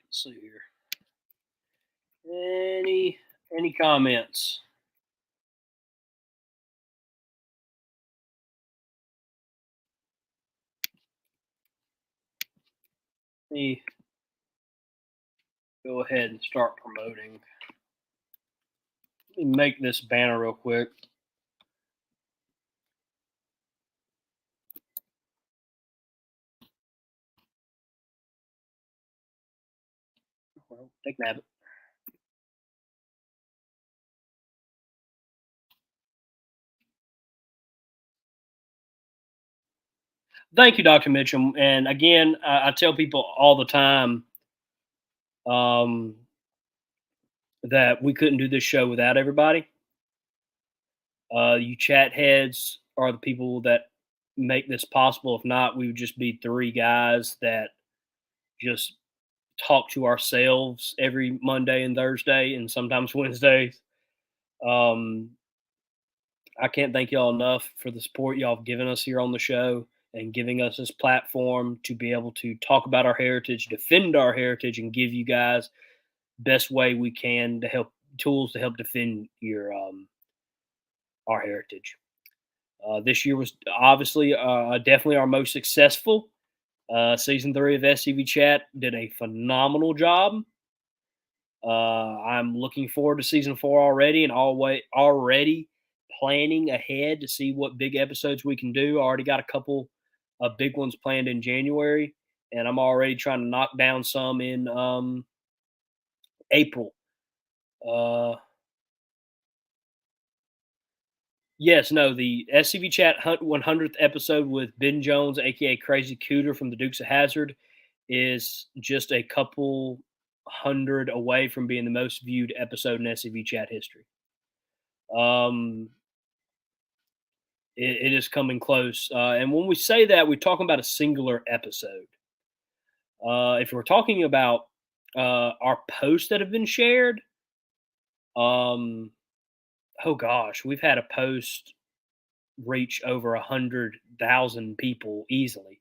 Speaker 1: Let's see here. Any comments? Let me go ahead and start promoting. Let me make this banner real quick. Well, take a nap. Thank you, Dr. Mitchum. And again, I tell people all the time um, that we couldn't do this show without everybody. You chat heads are the people that make this possible. If not, we would just be three guys that just talk to ourselves every Monday and Thursday and sometimes Wednesdays. Um, I can't thank y'all enough for the support y'all have given us here on the show and giving us this platform to be able to talk about our heritage, defend our heritage, and give you guys best way we can to help tools to help defend your our heritage. This year was obviously definitely our most successful. Season 3 of SCV Chat did a phenomenal job. I'm looking forward to season 4 already, and already planning ahead to see what big episodes we can do. I already got a couple of big ones planned in January, and I'm already trying to knock down some in April. Uh, yes, no, the SCV Chat 100th episode with Ben Jones, aka Crazy Cooter from the Dukes of Hazard, is just a couple hundred away from being the most viewed episode in SCV Chat history. It is coming close. And when we say that, we're talking about a singular episode. If we're talking about our posts that have been shared, oh gosh, we've had a post reach over 100,000 people easily.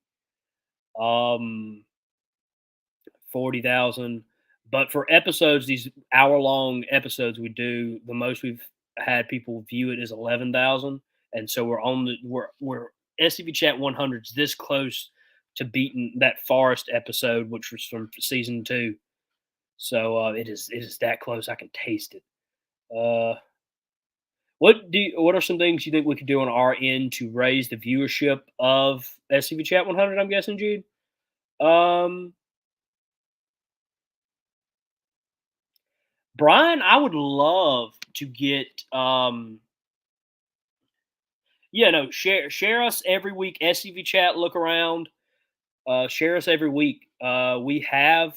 Speaker 1: 40,000. But for episodes, these hour-long episodes we do, the most we've had people view it is 11,000, and so we're SCV Chat 100's this close to beating that Forest episode, which was from season 2. So it is that close. I can taste it. What are some things you think we could do on our end to raise the viewership of SCV Chat 100? I'm guessing, Jude. Brian, I would love to get no, share us every week. SCV Chat, look around. Share us every week. We have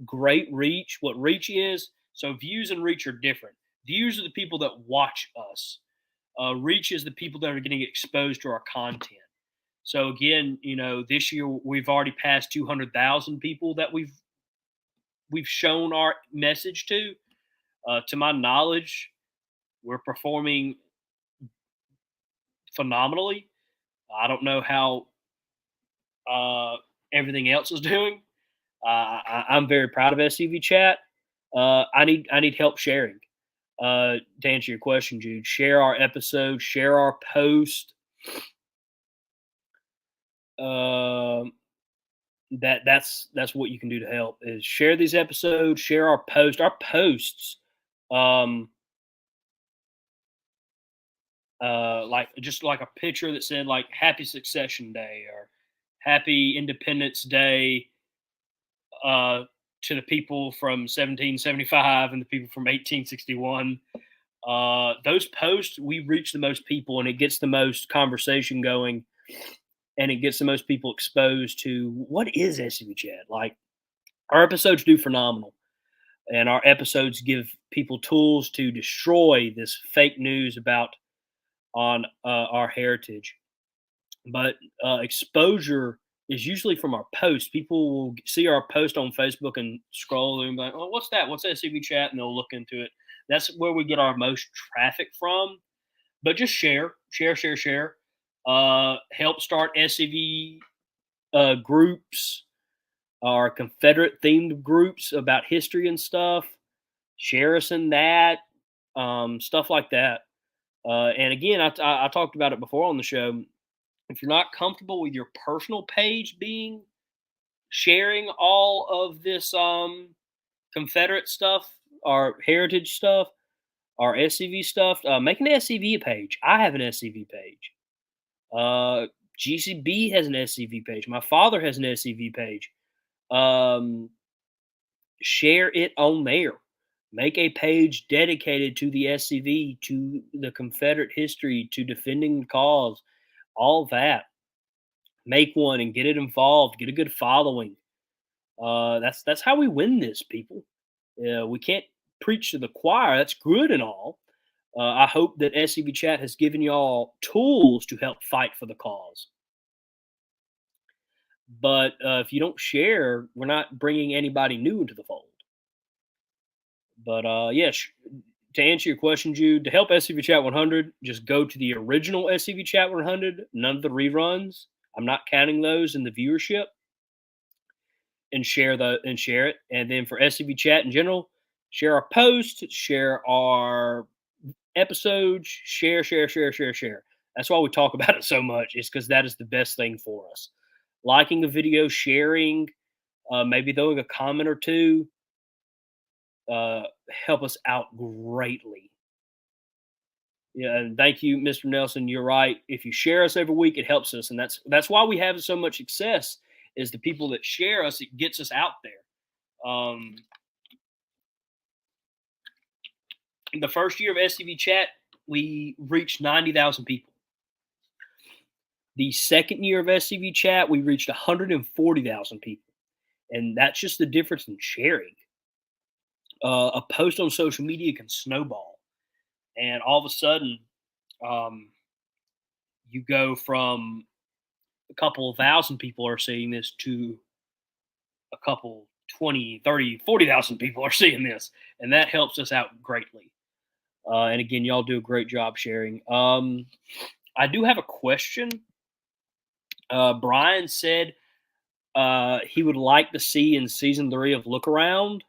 Speaker 1: great reach. What reach is, so views and reach are different. Views are the people that watch us. Reach is the people that are getting exposed to our content. So again, this year we've already passed 200,000 people that we've shown our message to. To my knowledge, we're performing phenomenally. I don't know how everything else is doing. I'm very proud of SCV Chat. I need help sharing. To answer your question, Jude, share our episode, share our post. That's what you can do to help is share these episodes, share our post. Our posts, like just like a picture that said like Happy Succession Day or Happy Independence Day to the people from 1775 and the people from 1861. Those posts, we reach the most people and it gets the most conversation going and it gets the most people exposed to what is SCV chat. Like, our episodes do phenomenal, and our episodes give people tools to destroy this fake news about on our heritage. But exposure is usually from our posts. People will see our post on Facebook and scroll and be like, "Oh, what's that? What's SCV chat?" And they'll look into it. That's where we get our most traffic from. But just share, share, share, share. Help start SCV groups or Confederate themed groups about history and stuff. Share us in that, stuff like that. And again, I talked about it before on the show. If you're not comfortable with your personal page being sharing all of this Confederate stuff, our heritage stuff, our SCV stuff, make an SCV page. I have an SCV page. GCB has an SCV page. My father has an SCV page. Share it on there. Make a page dedicated to the SCV, to the Confederate history, to defending the cause, all that. Make one and get it involved. Get a good following. That's how we win this, people. We can't preach to the choir. That's good and all. I hope that SCV Chat has given y'all tools to help fight for the cause. But if you don't share, we're not bringing anybody new into the fold. But to answer your question, Jude, to help SCV Chat 100, just go to the original SCV Chat 100, none of the reruns. I'm not counting those in the viewership, and share it. And then for SCV Chat in general, share our posts, share our episodes, share. That's why we talk about it so much. It's because that is the best thing for us. Liking a video, sharing, maybe throwing a comment or two, help us out greatly. Yeah, and thank you, Mr. Nelson. You're right. If you share us every week, it helps us, and that's why we have so much success. Is the people that share us, it gets us out there. The first year of SCV Chat, we reached 90,000 people. The second year of SCV Chat, we reached 140,000 people, and that's just the difference in sharing. A post on social media can snowball, and all of a sudden, you go from a couple of thousand people are seeing this to a couple 20, 30, 40,000 people are seeing this, and that helps us out greatly. And again, y'all do a great job sharing. I do have a question. Brian said he would like to see in season 3 of Look Around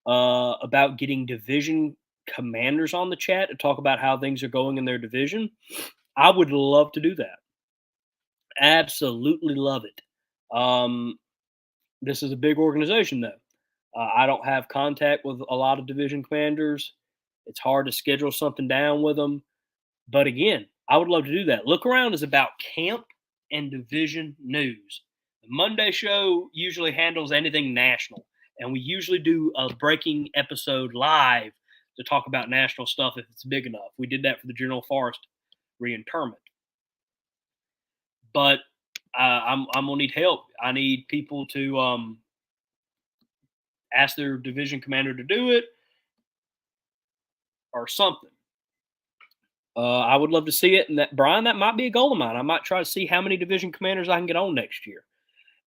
Speaker 1: about getting division commanders on the chat to talk about how things are going in their division. I would love to do that. Absolutely love it. This is a big organization, though. I don't have contact with a lot of division commanders. It's hard to schedule something down with them. But again, I would love to do that. Look Around is about camp and division news. The Monday show usually handles anything national, and we usually do a breaking episode live to talk about national stuff if it's big enough. We did that for the General Forrest reinterment. But I'm gonna need help. I need people to ask their division commander to do it or something. I would love to see it. And that, Brian, that might be a goal of mine. I might try to see how many division commanders I can get on next year,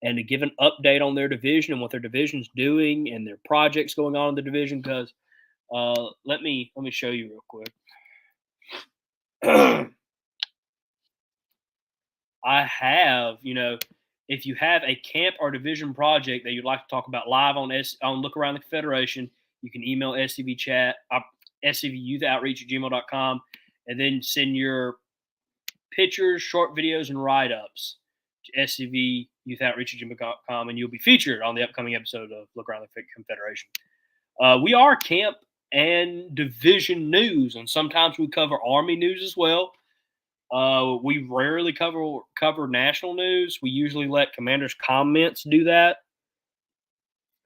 Speaker 1: and to give an update on their division and what their division's doing and their projects going on in the division. Because let me show you real quick. I have, if you have a camp or division project that you'd like to talk about live on Look Around the Confederation, you can email SCV chat, scvyouthoutreach@gmail.com, and then send your pictures, short videos, and write-ups to scvyouthoutreach@gmail.com, and you'll be featured on the upcoming episode of Look Around the Confederation. We are camp and division news, and sometimes we cover Army news as well. We rarely cover national news. We usually let commanders' comments do that,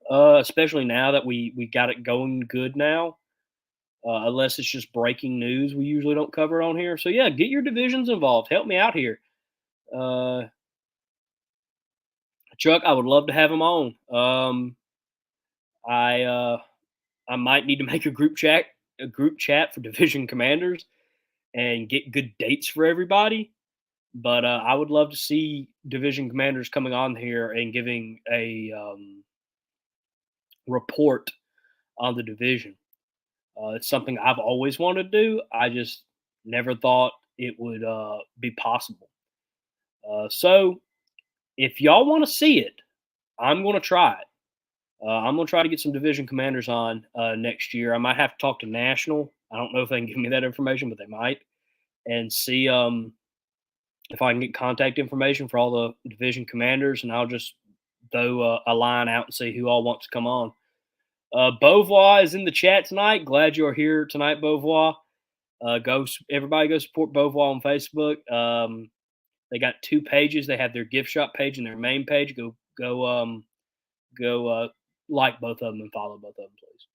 Speaker 1: especially now that we got it going good now. Unless it's just breaking news, we usually don't cover it on here. So yeah, get your divisions involved. Help me out here. Chuck, I would love to have him on. I I might need to make a group chat for division commanders and get good dates for everybody. But I would love to see division commanders coming on here and giving a report on the division. It's something I've always wanted to do. I just never thought it would be possible. So if y'all want to see it, I'm going to try it. I'm going to try to get some division commanders on next year. I might have to talk to National. I don't know if they can give me that information, but they might, and see if I can get contact information for all the division commanders, and I'll just throw a line out and see who all wants to come on. Beauvoir is in the chat tonight. Glad you're here tonight, Beauvoir. Everybody go support Beauvoir on Facebook. They got 2 pages. They have their gift shop page and their main page. Go like both of them and follow both of them, please.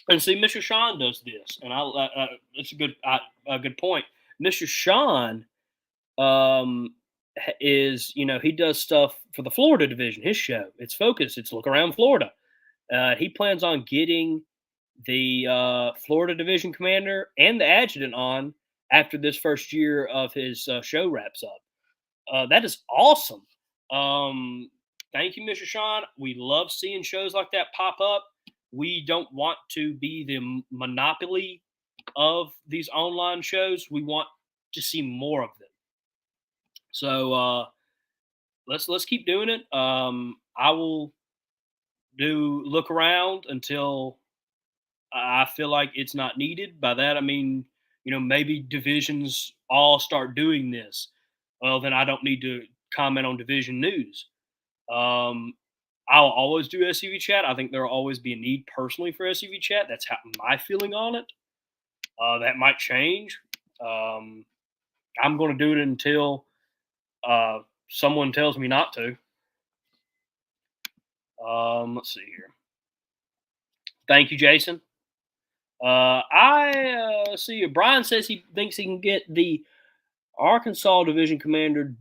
Speaker 1: And see, Mr. Sean does this, and it's a good point. Mr. Sean is, he does stuff for the Florida division. His show, it's focused. It's Look Around Florida. He plans on getting the Florida division commander and the adjutant on after this first year of his show wraps up. That is awesome. Thank you, Mr. Sean. We love seeing shows like that pop up. We don't want to be the monopoly of these online shows. We want to see more of them. So let's keep doing it. I will do Look Around until I feel like it's not needed. By that I mean, maybe divisions all start doing this. Well, then I don't need to comment on division news. I'll always do SCV chat. I think there will always be a need personally for SCV chat. That's my feeling on it. That might change. I'm going to do it until someone tells me not to. Let's see here. Thank you, Jason. I see. Brian says he thinks he can get the Arkansas Division Commander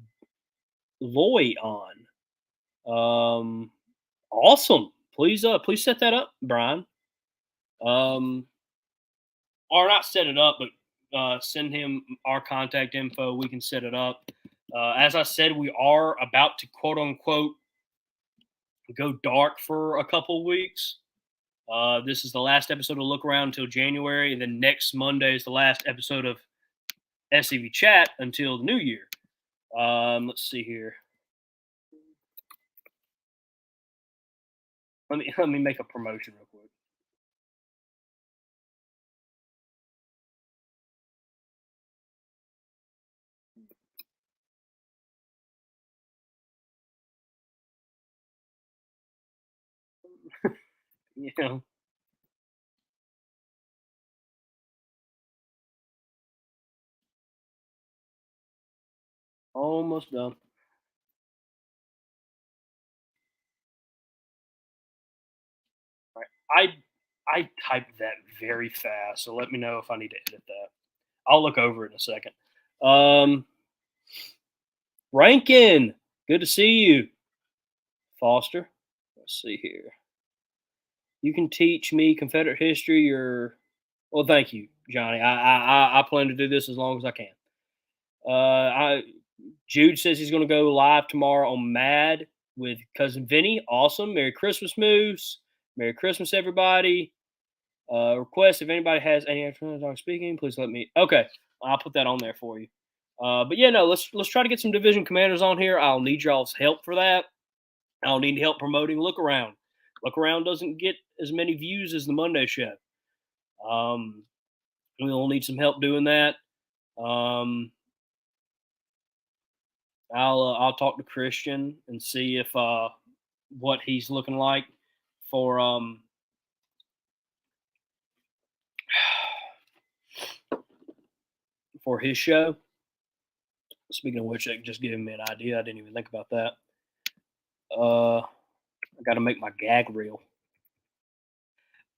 Speaker 1: Loy on. Awesome. Please please set that up, Brian. Or not set it up, but send him our contact info. We can set it up. As I said, we are about to quote unquote go dark for a couple weeks. This is the last episode of Look Around until January, and then next Monday is the last episode of SCV Chat until the new year. Let's see here. Let me make a promotion real quick. Almost done. All right. I typed that very fast, so let me know if I need to edit that. I'll look over it in a second. Rankin, good to see you. Foster, let's see here. You can teach me Confederate history. Well, thank you, Johnny. I plan to do this as long as I can. Jude says he's going to go live tomorrow on Mad with cousin Vinny. Awesome. Merry Christmas, Moose. Merry Christmas, everybody. Request if anybody has any afternoon speaking, please let me. Okay, I'll put that on there for you. But yeah, no, let's try to get some division commanders on here. I'll need y'all's help for that. I'll need help promoting Look Around. Look Around doesn't get as many views as the Monday show. We'll need some help doing that. I'll talk to Christian and see if what he's looking like for for his show. Speaking of which, that just gave me an idea. I didn't even think about that. I got to make my gag reel.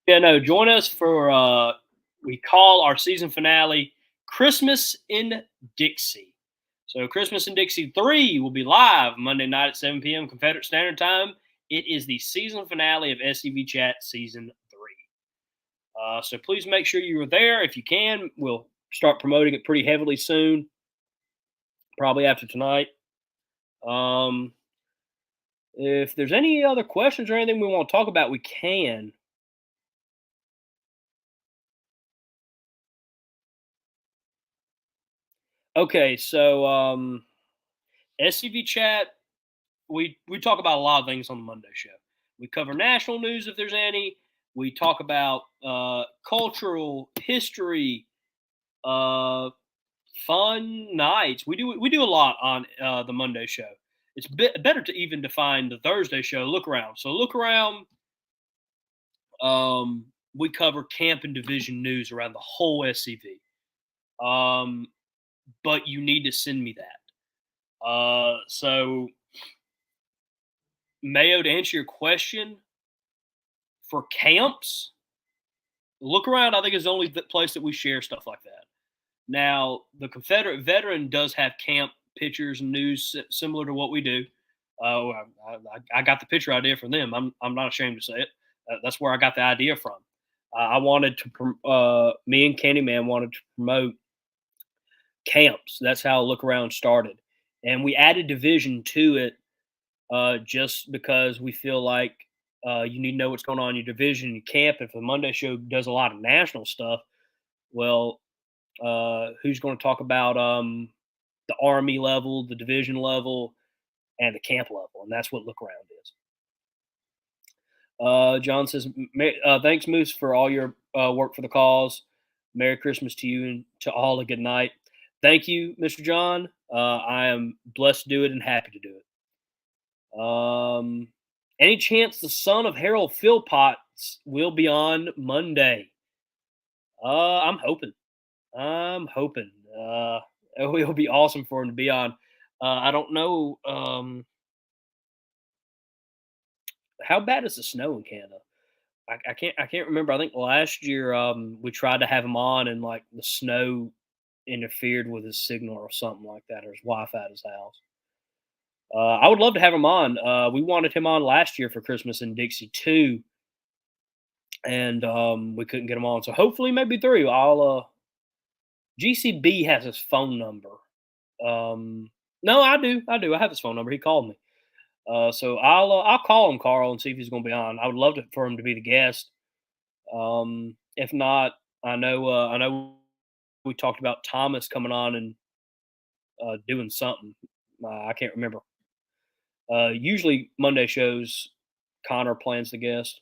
Speaker 1: Yeah, no, join us for we call our season finale Christmas in Dixie. So Christmas in Dixie 3 will be live Monday night at 7 p.m. Confederate Standard Time. It is the season finale of SCV Chat Season 3. So please make sure you are there if you can. We'll start promoting it pretty heavily soon, probably after tonight. If there's any other questions or anything we want to talk about, we can. Okay, so SCV Chat, we talk about a lot of things on the Monday show. We cover national news if there's any. We talk about cultural history, fun nights. We do a lot on the Monday show. It's better to even define the Thursday show. Look around. So look around. We cover camp and division news around the whole SCV. But you need to send me that. So Mayo, to answer your question, for camps, Look Around, I think, is the only place that we share stuff like that. Now, the Confederate Veteran does have camp pictures and news similar to what we do. I got the picture idea from them. I'm not ashamed to say it. That's where I got the idea from. I wanted to, me and Candyman wanted to promote camps. That's how Look Around started. And we added division to it just because we feel like you need to know what's going on in your division, your camp. If the Monday show does a lot of national stuff, well, who's going to talk about the Army level, the division level, and the camp level? And that's what Look Around is. John says, thanks, Moose, for all your work for the cause. Merry Christmas to you and to all a good night. Thank you, Mr. John. I am blessed to do it and happy to do it. Any chance the son of Harold Philpotts will be on Monday? I'm hoping. It will be awesome for him to be on. I don't know. How bad is the snow in Canada? I can't remember. I think last year we tried to have him on, and like the snow interfered with his signal or something like that, or his Wi-Fi at his house. I would love to have him on. We wanted him on last year for Christmas in Dixie too, and we couldn't get him on. So hopefully, maybe through. I'll. GCB has his phone number. No, I do. I have his phone number. He called me. So I'll call him, Carl, and see if he's going to be on. I would love for him to be the guest. If not, I know we talked about Thomas coming on and doing something. I can't remember. Usually Monday shows, Connor plans the guest.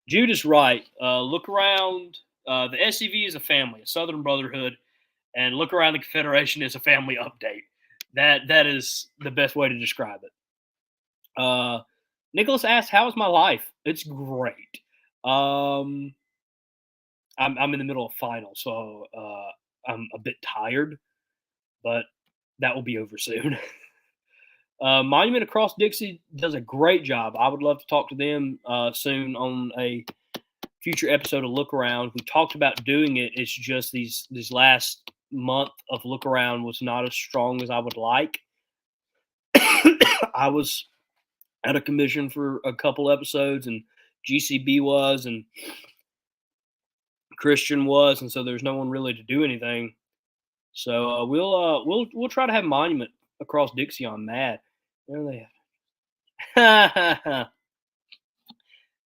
Speaker 1: Judas Wright, Look Around. The SCV is a family, a Southern Brotherhood, and Look Around the Confederation is a family update. That is the best way to describe it. Nicholas asked, "How is my life?" It's great. I'm in the middle of finals, so I'm a bit tired, but that will be over soon. Monument Across Dixie does a great job. I would love to talk to them soon on a future episode of Look Around. We talked about doing it. It's just these last month of Look Around was not as strong as I would like. I was at a commission for a couple episodes, and GCB was, and Christian was, and so there's no one really to do anything. So we'll try to have Monument Across Dixie on that. Where are they at?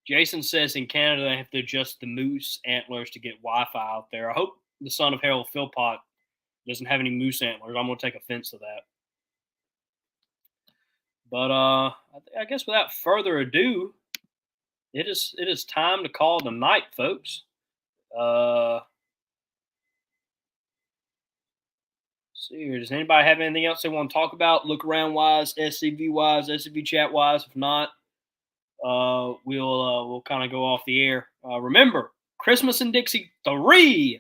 Speaker 1: Jason says in Canada they have to adjust the moose antlers to get Wi-Fi out there. I hope the son of Harold Philpott doesn't have any moose antlers. I'm going to take offense to that. But I guess without further ado, it is time to call the night, folks. See here. Does anybody have anything else they want to talk about? Look Around wise, SCV wise, SCV chat wise. If not, we'll kind of go off the air. Remember, Christmas in Dixie 3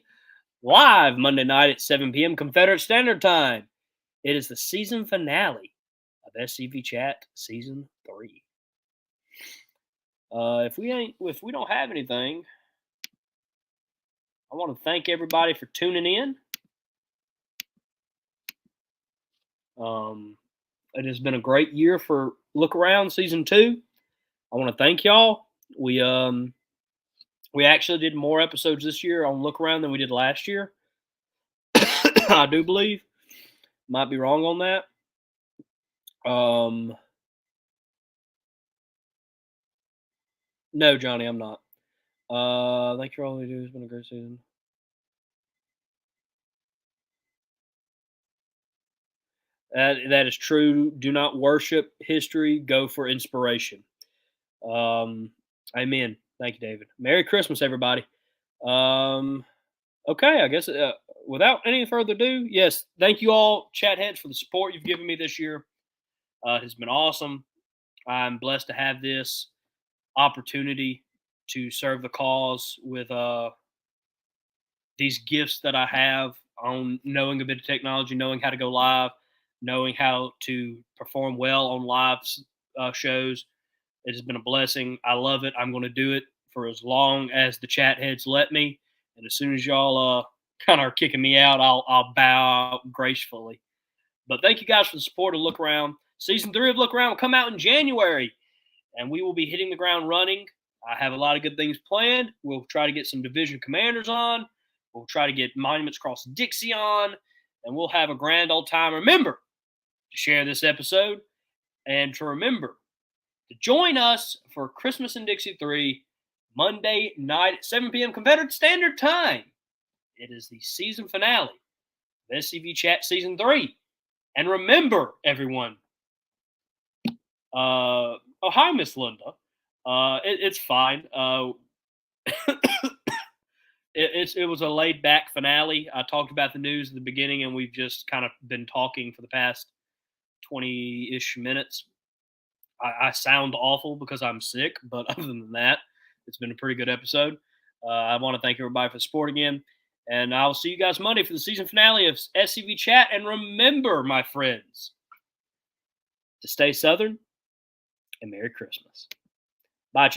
Speaker 1: live Monday night at 7 p.m. Confederate Standard Time. It is the season finale of SCV Chat Season 3. If we don't have anything, I want to thank everybody for tuning in. It has been a great year for Look Around Season 2. I want to thank y'all. We actually did more episodes this year on Look Around than we did last year. I do believe. Might be wrong on that. No, Johnny, I'm not. Thank you for all you do. It's been a great season. That is true. Do not worship history. Go for inspiration. Amen. Thank you, David. Merry Christmas, everybody. Okay, I guess without any further ado, yes, thank you all, chat heads, for the support you've given me this year. It has been awesome. I'm blessed to have this opportunity to serve the cause with these gifts that I have on knowing a bit of technology, knowing how to go live, knowing how to perform well on live shows. It has been a blessing. I love it. I'm going to do it for as long as the chat heads let me. And as soon as y'all kind of are kicking me out, I'll bow out gracefully. But thank you guys for the support of Look Around. Season 3 of Look Around will come out in January, and we will be hitting the ground running. I have a lot of good things planned. We'll try to get some division commanders on. We'll try to get Monuments Across Dixie on, and we'll have a grand old time. Remember to share this episode and to remember to join us for Christmas in Dixie 3, Monday night at 7 p.m. Confederate Standard Time. It is the season finale of SCV Chat Season 3. And remember, everyone, oh, hi, Miss Linda. It's fine. It was a laid-back finale. I talked about the news at the beginning, and we've just kind of been talking for the past 20-ish minutes. I sound awful because I'm sick, but other than that, it's been a pretty good episode. I want to thank everybody for the support again, and I'll see you guys Monday for the season finale of SCV Chat. And remember, my friends, to stay Southern, and Merry Christmas. Bye.